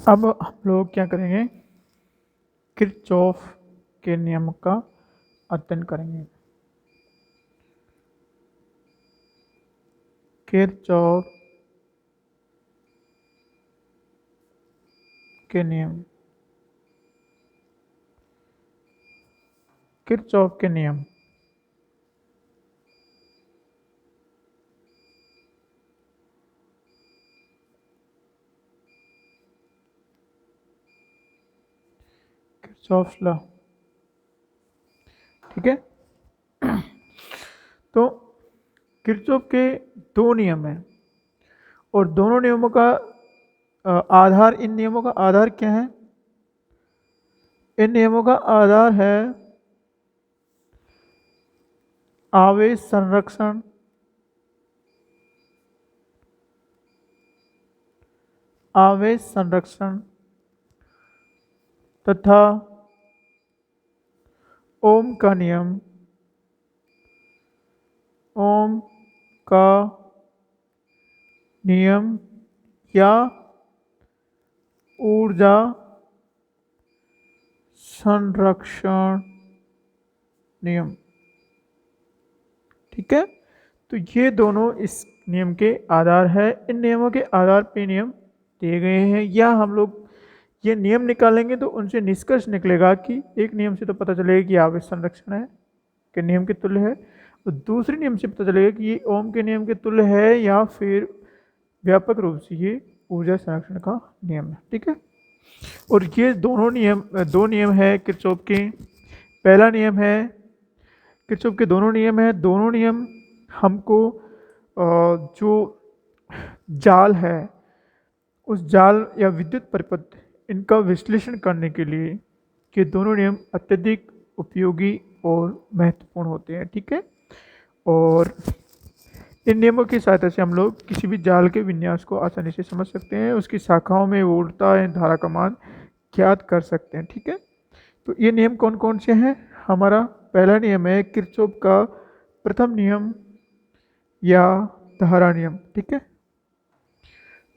अब हम लोग क्या करेंगे, किरचॉफ के नियम का अध्ययन करेंगे। किरचॉफ के नियम, किरचॉफ के नियम। किरचॉफ लॉ, ठीक है। तो किरचॉफ के दो नियम हैं और दोनों नियमों का आधार, इन नियमों का आधार क्या है? इन नियमों का आधार है आवेश संरक्षण, आवेश संरक्षण तथा ओम का नियम, ओम का नियम या ऊर्जा संरक्षण नियम, ठीक है। तो ये दोनों इस नियम के आधार है। इन नियमों के आधार पे नियम दिए गए हैं, या हम लोग ये नियम निकालेंगे तो उनसे निष्कर्ष निकलेगा कि एक नियम से तो पता चलेगा कि आवेश संरक्षण है के नियम के तुल्य है, और दूसरे नियम से पता चलेगा कि ये ओम के नियम के तुल्य है या फिर व्यापक रूप से ये ऊर्जा संरक्षण का नियम है, ठीक है। और ये दोनों नियम, दो नियम है किरचॉफ के। पहला नियम है, किरचॉफ के दोनों नियम है, दोनों नियम हमको जो जाल है उस जाल या विद्युत परिपथ इनका विश्लेषण करने के लिए ये दोनों नियम अत्यधिक उपयोगी और महत्वपूर्ण होते हैं, ठीक है। और इन नियमों की सहायता से हम लोग किसी भी जाल के विन्यास को आसानी से समझ सकते हैं, उसकी शाखाओं में वोल्टता या धारा का मान ज्ञात कर सकते हैं, ठीक है। तो ये नियम कौन कौन से हैं? हमारा पहला नियम है किरचॉफ का प्रथम नियम या धारा नियम, ठीक है।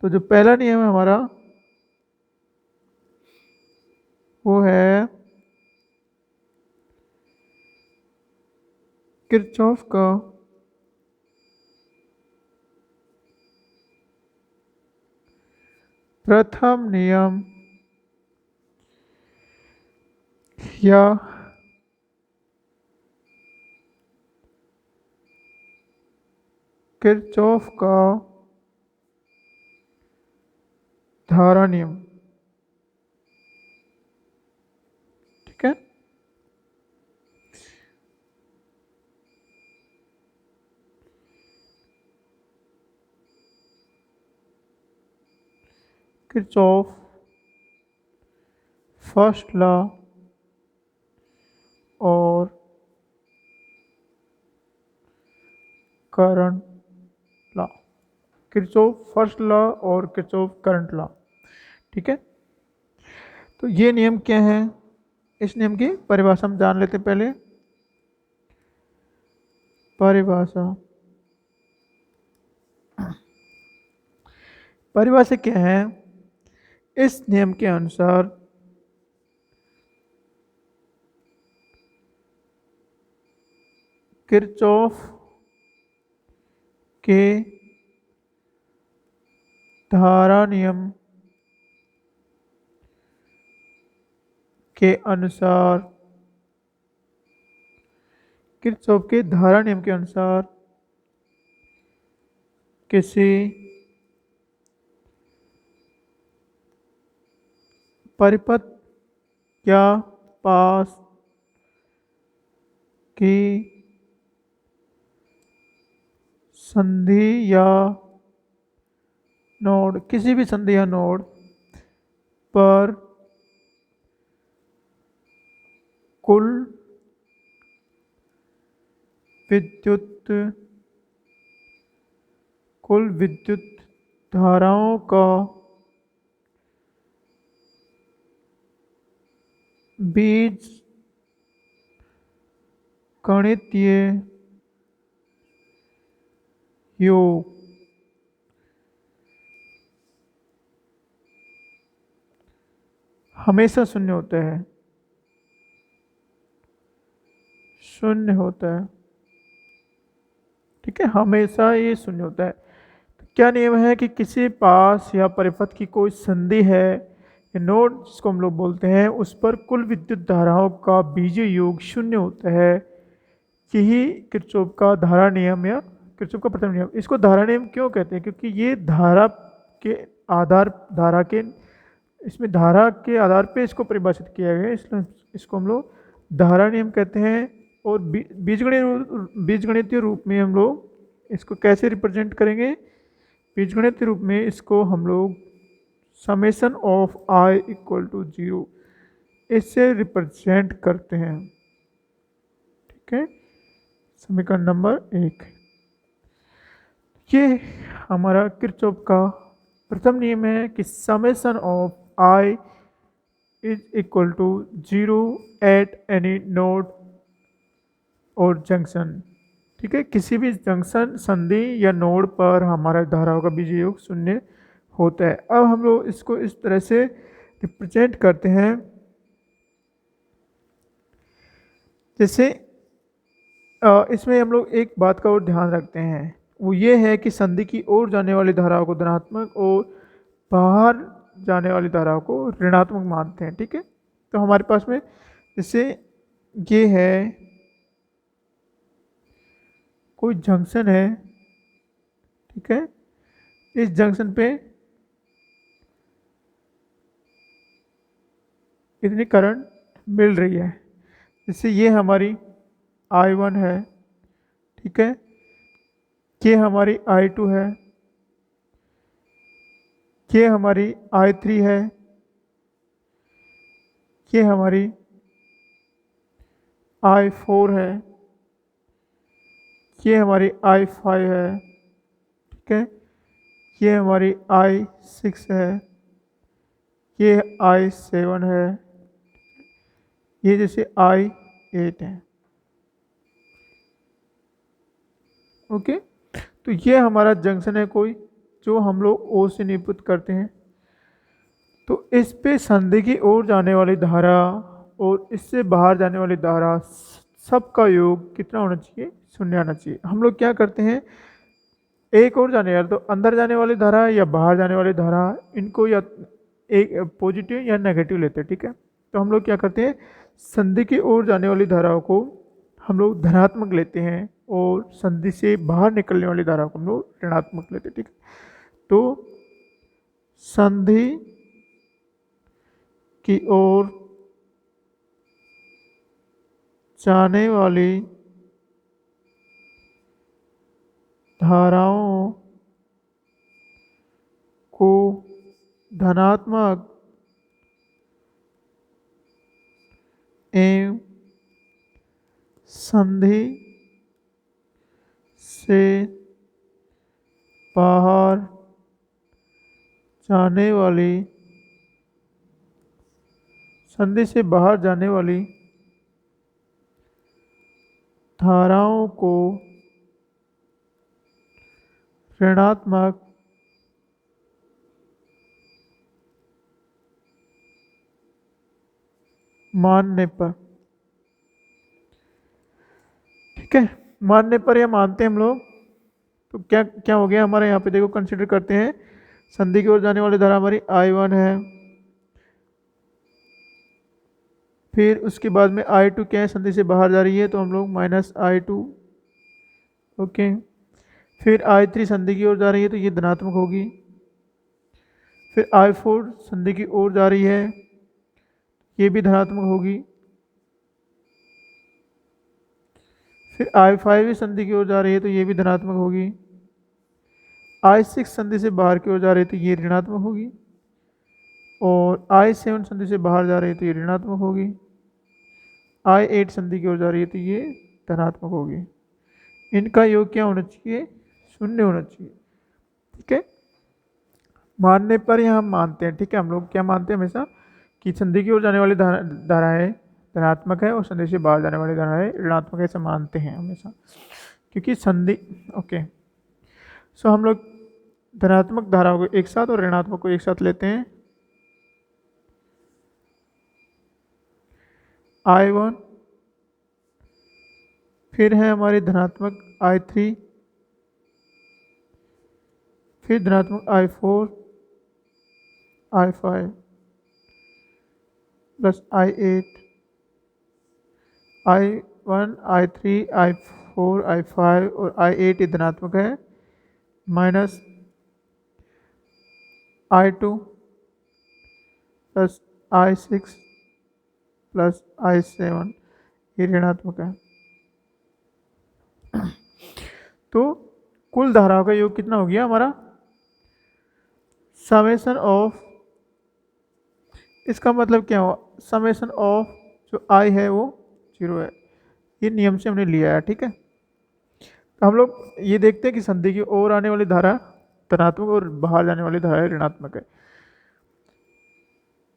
तो जो पहला नियम है हमारा वो है किरचॉफ का प्रथम नियम या किरचॉफ का धारा नियम, ठीक है। किरचॉफ फर्स्ट लॉ और current law, Kirchhoff first law और किरचॉफ करंट लॉ, ठीक है। तो ये नियम क्या है, इस नियम की परिभाषा हम जान लेते हैं पहले। परिभाषा, परिभाषा क्या है? इस नियम के अनुसार किरचॉफ के धारा नियम के अनुसार, किरचॉफ के धारा नियम के अनुसार किसी परिपथ या पास की संधि या नोड, किसी भी संधि या नोड पर कुल विद्युत, कुल विद्युत धाराओं का बीज गणितीय योग हमेशा शून्य होता है, शून्य होता है। ठीक है, हमेशा ये शून्य होता है। तो क्या नियम है कि किसी पास या परिपथ की कोई संधि है या नोड जिसको हम लोग बोलते हैं, उस पर कुल विद्युत धाराओं का बीजीय योग शून्य होता है। यही किरचॉफ का धारा नियम या किरचॉफ का प्रथम नियम। इसको धारा नियम क्यों कहते हैं? क्योंकि ये धारा के आधार, धारा के, इसमें धारा के आधार पे इसको परिभाषित किया गया है, इसलिए इसको हम लोग धारा नियम कहते हैं। और बीजगणितीय रूप में हम लोग इसको कैसे रिप्रेजेंट करेंगे? बीजगणितीय रूप में इसको हम लोग summation of I equal to 0 इससे रिप्रेजेंट करते हैं। ठीक है, समीकरण नंबर 1। ये हमारा किरचॉफ का प्रथम नियम है कि summation of I is equal to 0 at any node और जंक्शन। ठीक है, किसी भी जंक्शन, संधि या नोड पर हमारा धाराओं का बीजीय योग शून्य होता है। अब हम लोग इसको इस तरह से रिप्रेजेंट करते हैं, जैसे इसमें हम लोग एक बात का और ध्यान रखते हैं, वो ये है कि संधि की ओर जाने वाली धाराओं को धनात्मक और बाहर जाने वाली धाराओं को ऋणात्मक मानते हैं। ठीक है, तो हमारे पास में जैसे ये है, कोई जंक्शन है, ठीक है, इस जंक्शन पे इतनी करंट मिल रही है, जैसे ये हमारी I1 है, ठीक है, ये हमारी I2 है, ये हमारी I3 है, ये हमारी I4 है, ये हमारी I5 है, ठीक है, ये हमारी I6 है, ये I7 है, ये जैसे I8 है। ओके, तो ये हमारा जंक्शन है कोई, जो हम लोग O से निरूपित करते हैं। तो इस पे संधि की ओर जाने वाली धारा और इससे बाहर जाने वाली धारा सबका योग कितना होना चाहिए? शून्य आना चाहिए। हम लोग क्या करते हैं, एक और जाने वाले, तो अंदर जाने वाली धारा या बाहर जाने वाली धारा, इनको या एक पॉजिटिव या नेगेटिव लेते हैं। ठीक है, तो हम लोग क्या करते हैं, संधि की ओर जाने वाली धाराओं को हम लोग धनात्मक लेते हैं और संधि से बाहर निकलने वाली धारा को हम लोग ऋणात्मक लेते हैं। ठीक है, तो संधि की ओर जाने वाली धाराओं को धनात्मक एवं संधि से बाहर जाने वाली, संधि से बाहर जाने वाली धाराओं को ऋणात्मक मानने पर, ठीक है, मानने पर या मानते हैं हम लोग, तो क्या क्या हो गया हमारे यहाँ पे, देखो कंसिडर करते हैं, संधि की ओर जाने वाली धारा हमारी I1 है, फिर उसके बाद में I2 क्या है, संधि से बाहर जा रही है, तो हम लोग -I2, ओके, फिर I3 संधि की ओर जा रही है तो ये धनात्मक होगी, फिर I4 संधि की ओर जा रही है, ये भी धनात्मक होगी, फिर I5 संधि की ओर जा रही है तो ये भी धनात्मक होगी, I6 संधि से बाहर की ओर जा रही है तो ये ऋणात्मक होगी, और I7 संधि से बाहर जा रही है तो ये ऋणात्मक होगी, I8 संधि की ओर जा रही है तो ये धनात्मक होगी। इनका योग क्या होना चाहिए? शून्य होना चाहिए। ठीक है, मानने पर यह हम मानते हैं। ठीक है, हम लोग क्या मानते हैं हमेशा कि संधि की ओर जाने वाली धाराएं धनात्मक है और संधि से बाहर जाने वाली धाराएं ऋणात्मक है, ऐसे मानते हैं हमेशा, क्योंकि संधि, ओके, सो हम लोग धनात्मक धाराओं को एक साथ और ऋणात्मक को एक साथ लेते हैं। I1, फिर है हमारी धनात्मक I3, फिर धनात्मक I4, I5 plus I8, I1, I3, I4, I5 और I8 ये धनात्मक है, minus I2 plus I6 plus I7 ये ऋणात्मक है। तो कुल धाराओं का योग कितना हो गया हमारा? समेशन ऑफ, इसका मतलब क्या हुआ? समेशन ऑफ जो I है वो 0 है, ये नियम से हमने लिया है, ठीक है। तो हम लोग ये देखते हैं कि संधि की ओर आने वाली धारा धनात्मक और बाहर जाने वाली धारा ऋणात्मक है।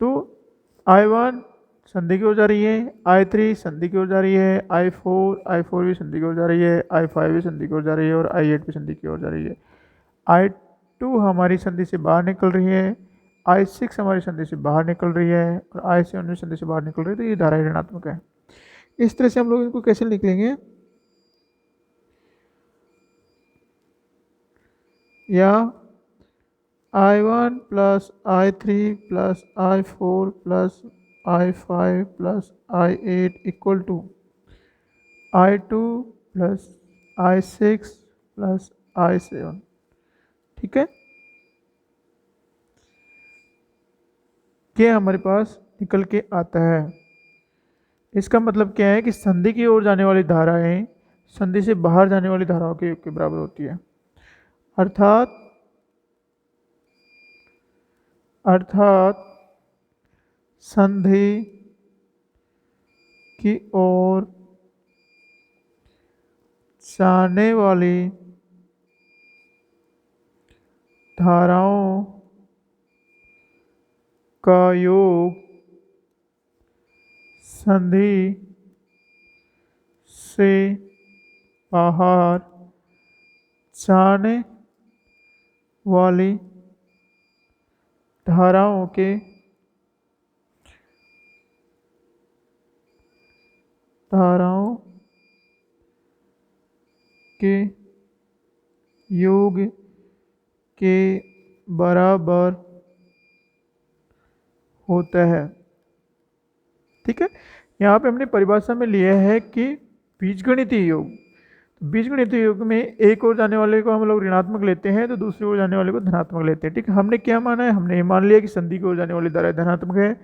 तो I1 संधि की ओर जा रही है, I3 संधि की ओर जा रही है, I4 भी संधि की ओर जा रही है, I5 भी संधि की ओर जा रही है और I8 भी संधि की ओर जा रही है। I2 हमारी संधि से बाहर निकल रही है, I6 हमारी संधि से बाहर निकल रही है और I7 भी संधि से बाहर निकल रही है, तो ये धारा ऋणात्मक है। इस तरह से हम लोग इनको कैसे निकलेंगे? या I1 plus I3 plus I4 plus I5 plus I8 equal to I2 plus I6 plus I7, ठीक है। ये हमारे पास निकल के आता है। इसका मतलब क्या है कि संधि की ओर जाने वाली धाराएं संधि से बाहर जाने वाली धाराओं के योग के बराबर होती है। अर्थात संधि की ओर जाने वाली धाराओं का योग संधि से बाहर जाने वाली धाराओं के योग के बराबर होता है, ठीक है। यहाँ पे हमने परिभाषा में लिया है कि बीजगणितीय योग, बीजगणितीय योग में एक ओर जाने वाले को हम लोग ऋणात्मक लेते हैं तो दूसरी ओर जाने वाले को धनात्मक लेते हैं, ठीक है। हमने क्या माना है? हमने ये मान लिया कि संधि की ओर जाने वाली धारा धनात्मक है,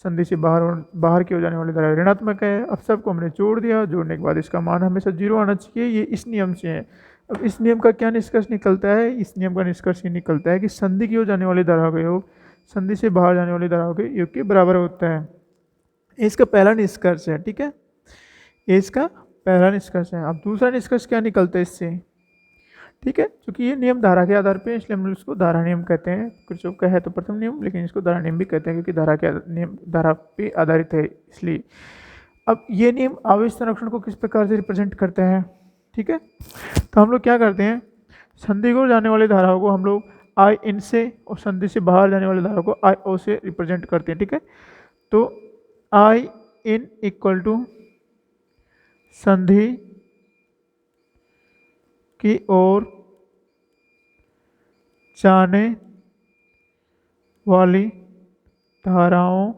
संधि से बाहर की ओर जाने वाली धारा ऋणात्मक है। अब सबको हमने जोड़ दिया, जोड़ने के बाद इसका मान हमेशा 0 आना चाहिए, ये इस नियम से है। अब इस नियम का क्या निष्कर्ष निकलता है? इस नियम का निष्कर्ष ये निकलता है कि संधि की ओर जाने वाली धाराओं का योग संधि से बाहर जाने वाली धाराओं के योग के बराबर होता है। इसका पहला निष्कर्ष है, ठीक है, ये इसका पहला निष्कर्ष है। अब दूसरा निष्कर्ष क्या निकलता है इससे? ठीक है, क्योंकि ये नियम धारा के आधार पे, इसलिए हम इसको धारा नियम कहते हैं। किरचॉफ का है तो प्रथम नियम, लेकिन इसको धारा नियम भी कहते हैं क्योंकि धारा के नियम धारा पे आधारित है, इसलिए। अब ये नियम आवेश संरक्षण को किस प्रकार से रिप्रेजेंट करते हैं? ठीक है, तो हम लोग क्या करते हैं, संधि को जाने वाली धाराओं को हम लोग आई इन से और संधि से बाहर जाने वाली धाराओं को आई ओ से रिप्रेजेंट करते हैं। ठीक है, तो आई इन इक्वल टू संधि की ओर जाने वाली धाराओं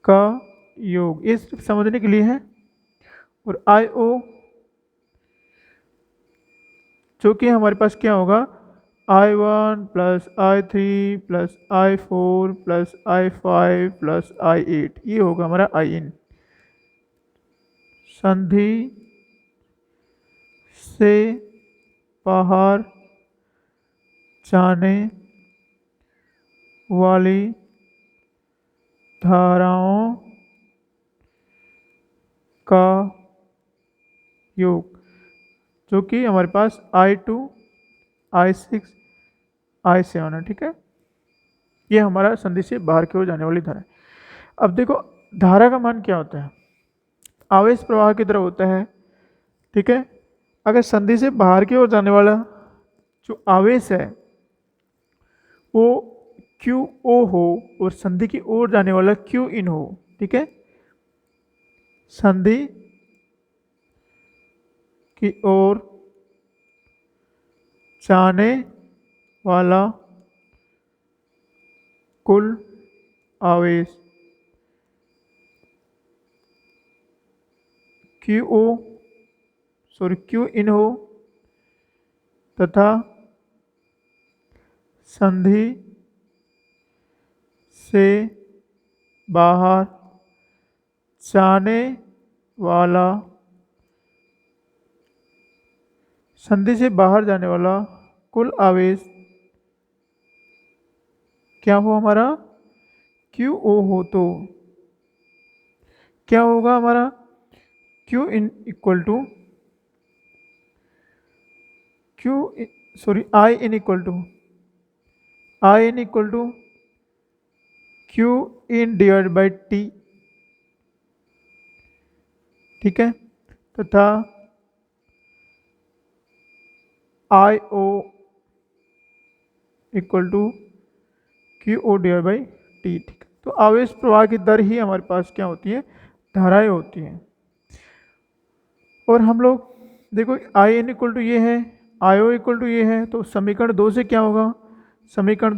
का योग, ये सिर्फ समझने के लिए है। और आई ओ जो कि हमारे पास क्या होगा, I1 plus I3 plus I4 plus I5 plus I8, ये होगा हमारा आई इन। संधि से बाहर जाने वाली धाराओं का योग, जो कि हमारे पास I2 I6 I7 है। ठीक है, ये हमारा संधि से बाहर की ओर जाने वाली धारा है। अब देखो धारा का मान क्या होता है, आवेश प्रवाह की तरह होता है। ठीक है, अगर संधि से बाहर की ओर जाने वाला जो आवेश है वो QO हो और संधि की ओर जाने वाला Q इन हो, ठीक है। संधि की ओर जाने वाला कुल आवेश क्यू इन हो तथा संधि से बाहर जाने वाला कुल आवेश क्या हो हमारा, क्यू ओ हो। तो क्या होगा हमारा Q in equal to I in equal to Q in divide by T, ठीक है, तथा I O equal to Q O divide by T, ठीक है। तो आवेश प्रवाह की दर ही हमारे पास क्या होती है, धाराएं होती हैं। और हम लोग देखो आई एन इक्वल टू ये है, आई ओ इक्वल टू ये है, तो समीकरण 2 से क्या होगा, समीकरण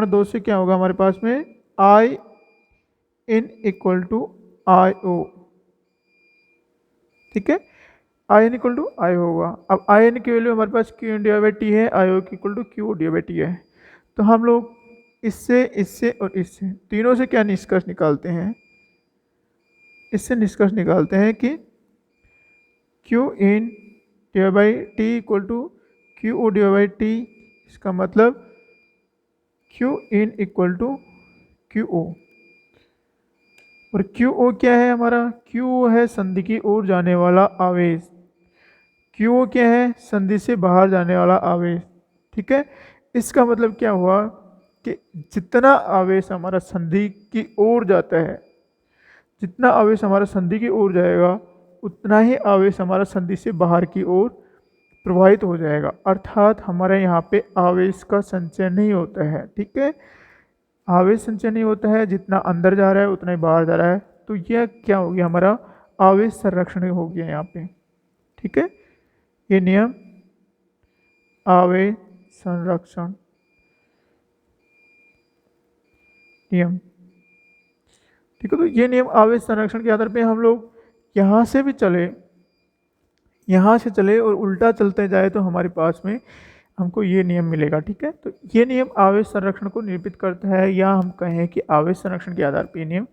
2 से क्या होगा हमारे पास में, I N equal to I O, ठीक है। I N equal to I होगा। अब आई एन की वैल्यू हमारे पास Q N D by T है, आई ओ की equal to Q O D by T है। तो हम लोग इससे और इससे तीनों से क्या निष्कर्ष निकालते हैं, इससे निष्कर्ष निकालते हैं कि Q in D by T equal to Q O D by T, इसका मतलब Q in equal to Q O. और क्यू ओ क्या है हमारा, क्यू ओ है संधि की ओर जाने वाला आवेश, क्यू ओ क्या है, संधि से बाहर जाने वाला आवेश, ठीक है। इसका मतलब क्या हुआ कि जितना आवेश हमारा संधि की ओर जाता है, जितना आवेश हमारा संधि की ओर जाएगा उतना ही आवेश हमारा संधि से बाहर की ओर प्रवाहित हो जाएगा, अर्थात हमारे यहाँ पे आवेश का संचय नहीं होता है, ठीक है। आवेश संचय नहीं होता है, जितना अंदर जा रहा है उतना ही बाहर जा रहा है। तो यह क्या हो गया हमारा, आवेश संरक्षण हो गया यहाँ पे, ठीक है। ये नियम आवेश संरक्षण नियम, ठीक है। तो ये नियम आवेश संरक्षण के आधार पे हम लोग यहाँ से भी चले, यहाँ से चले और उल्टा चलते जाए तो हमारे पास में हमको ये नियम मिलेगा, ठीक है। तो ये नियम आवेश संरक्षण को निरूपित करता है, या हम कहें कि आवेश संरक्षण के आधार पर ये नियम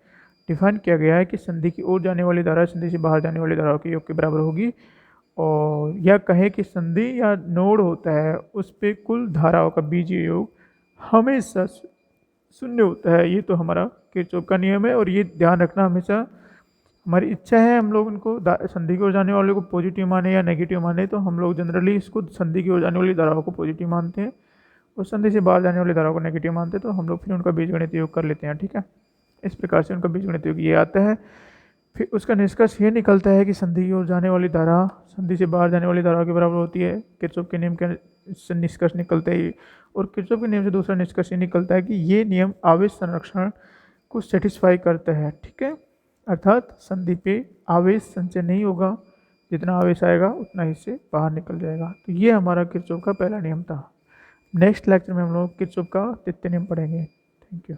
डिफाइन किया गया है कि संधि की ओर जाने वाली धारा संधि से बाहर जाने वाली धाराओं के योग के बराबर होगी। और यह कहें कि संधि या नोड होता है उस पर कुल धाराओं का बीजीय योग हमेशा शून्य होता है। ये तो हमारा किरचॉफ का नियम है, और ये ध्यान रखना हमेशा। हमारी इच्छा है हम लोग उनको संधि की ओर जाने वाले को पॉजिटिव माने या नेगेटिव माने, तो हम लोग जनरली इसको संधि की ओर जाने वाली धाराओं को पॉजिटिव मानते हैं और संधि से बाहर जाने वाली धाराओं को नेगेटिव मानते हैं। तो हम लोग फिर उनका बीजगणित योग कर लेते हैं, ठीक है। इस प्रकार से उनका बीजगणित योग ये आता है। फिर उसका निष्कर्ष ये निकलता है कि संधि की ओर जाने वाली धारा संधि से बाहर जाने वाली धारा के बराबर होती है, किरचॉफ के नियम के से निष्कर्ष निकलते ही। और किरचॉफ के नियम से दूसरा निष्कर्ष ये निकलता है कि ये नियम आवेश संरक्षण को सेटिस्फाई करता है, ठीक है। अर्थात संधि पे आवेश संचय नहीं होगा, जितना आवेश आएगा उतना ही से बाहर निकल जाएगा। तो ये हमारा किरचॉफ का पहला नियम था। नेक्स्ट लेक्चर में हम लोग किरचॉफ का द्वितीय नियम पढ़ेंगे। Thank you.